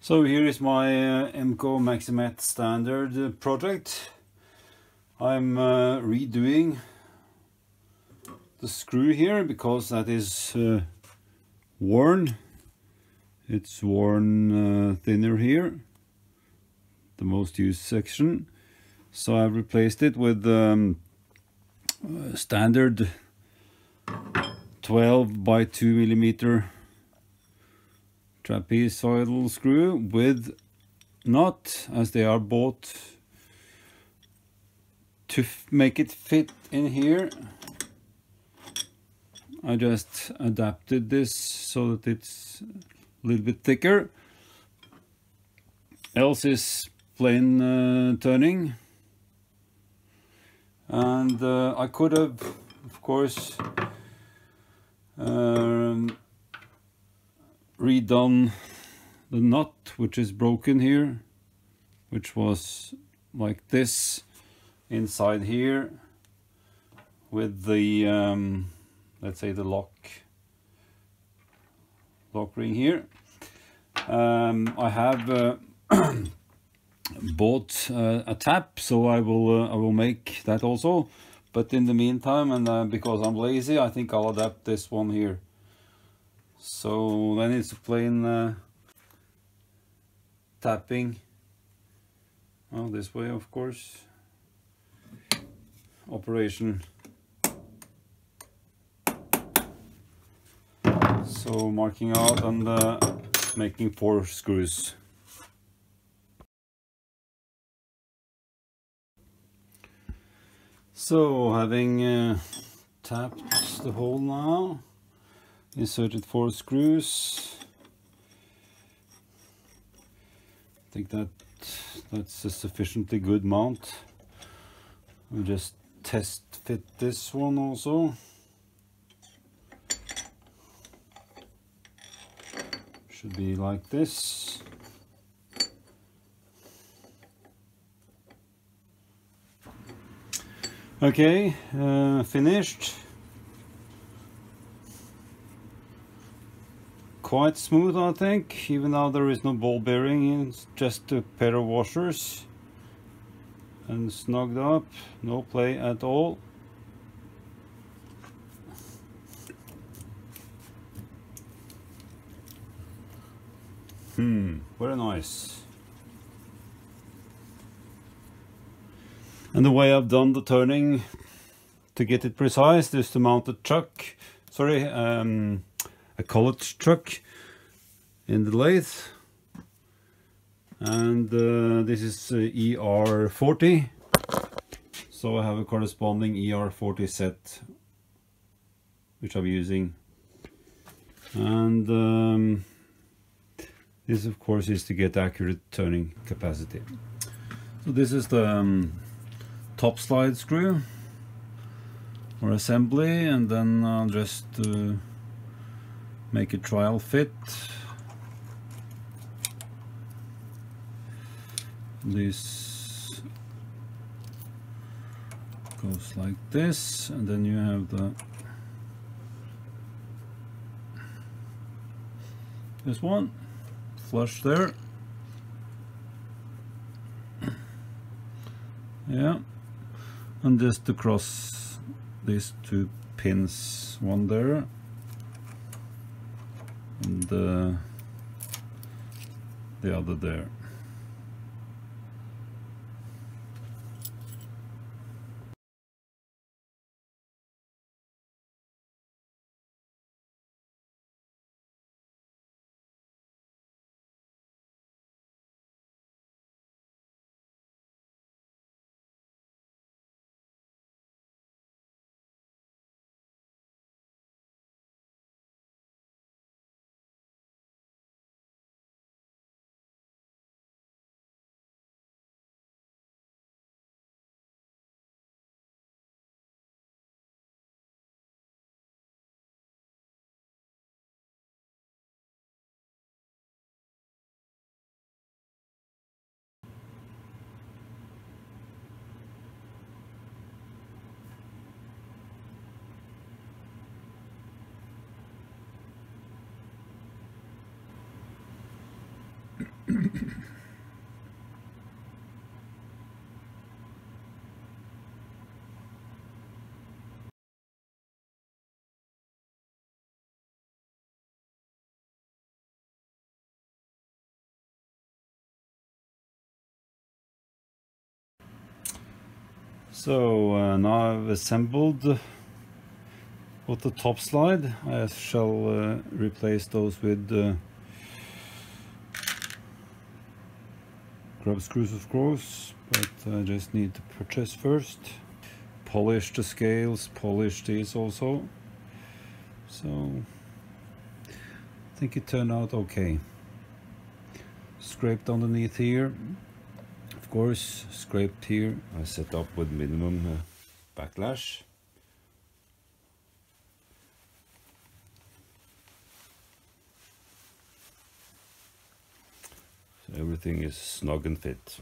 So here is my Emco maximat standard project. I'm redoing the screw here because that is worn. It's worn thinner here, the most used section. So I've replaced it with standard 12 by 2 millimeter trapezoidal screw with nut, as they are bought to make it fit in here. I just adapted this so that it's a little bit thicker, else is plain turning. And I could have, of course, redone the nut, which is broken here, which was like this inside here with the let's say the lock ring here. I have bought a tap, so I will make that also, but in the meantime, and because I'm lazy, I think I'll adapt this one here. So then it's a plain tapping, well, this way, of course, operation. So marking out and making 4 screws. So having tapped the hole now, inserted 4 screws. I think that's a sufficiently good mount. We'll just test fit this one also. Should be like this. Okay, finished. Quite smooth, I think, even though there is no ball bearing. It's just a pair of washers and snugged up, no play at all. Very nice. And the way I've done the turning to get it precise is to mount a chuck, sorry, a collet chuck in the lathe, and this is ER40, so I have a corresponding ER40 set which I'm using, and this of course is to get accurate turning capacity. So this is the top slide screw or assembly, and then I'll just make a trial fit. This goes like this, and then you have this one flush there. Yeah, and just across these 2 pins, one there and the other there. So now I've assembled both the top slide. I shall replace those with grub screws, of course, but I just need to purchase first. Polish the scales, polish these also. So I think it turned out okay. Scraped underneath here, of course, scraped here. I set up with minimum backlash. So everything is snug and fit.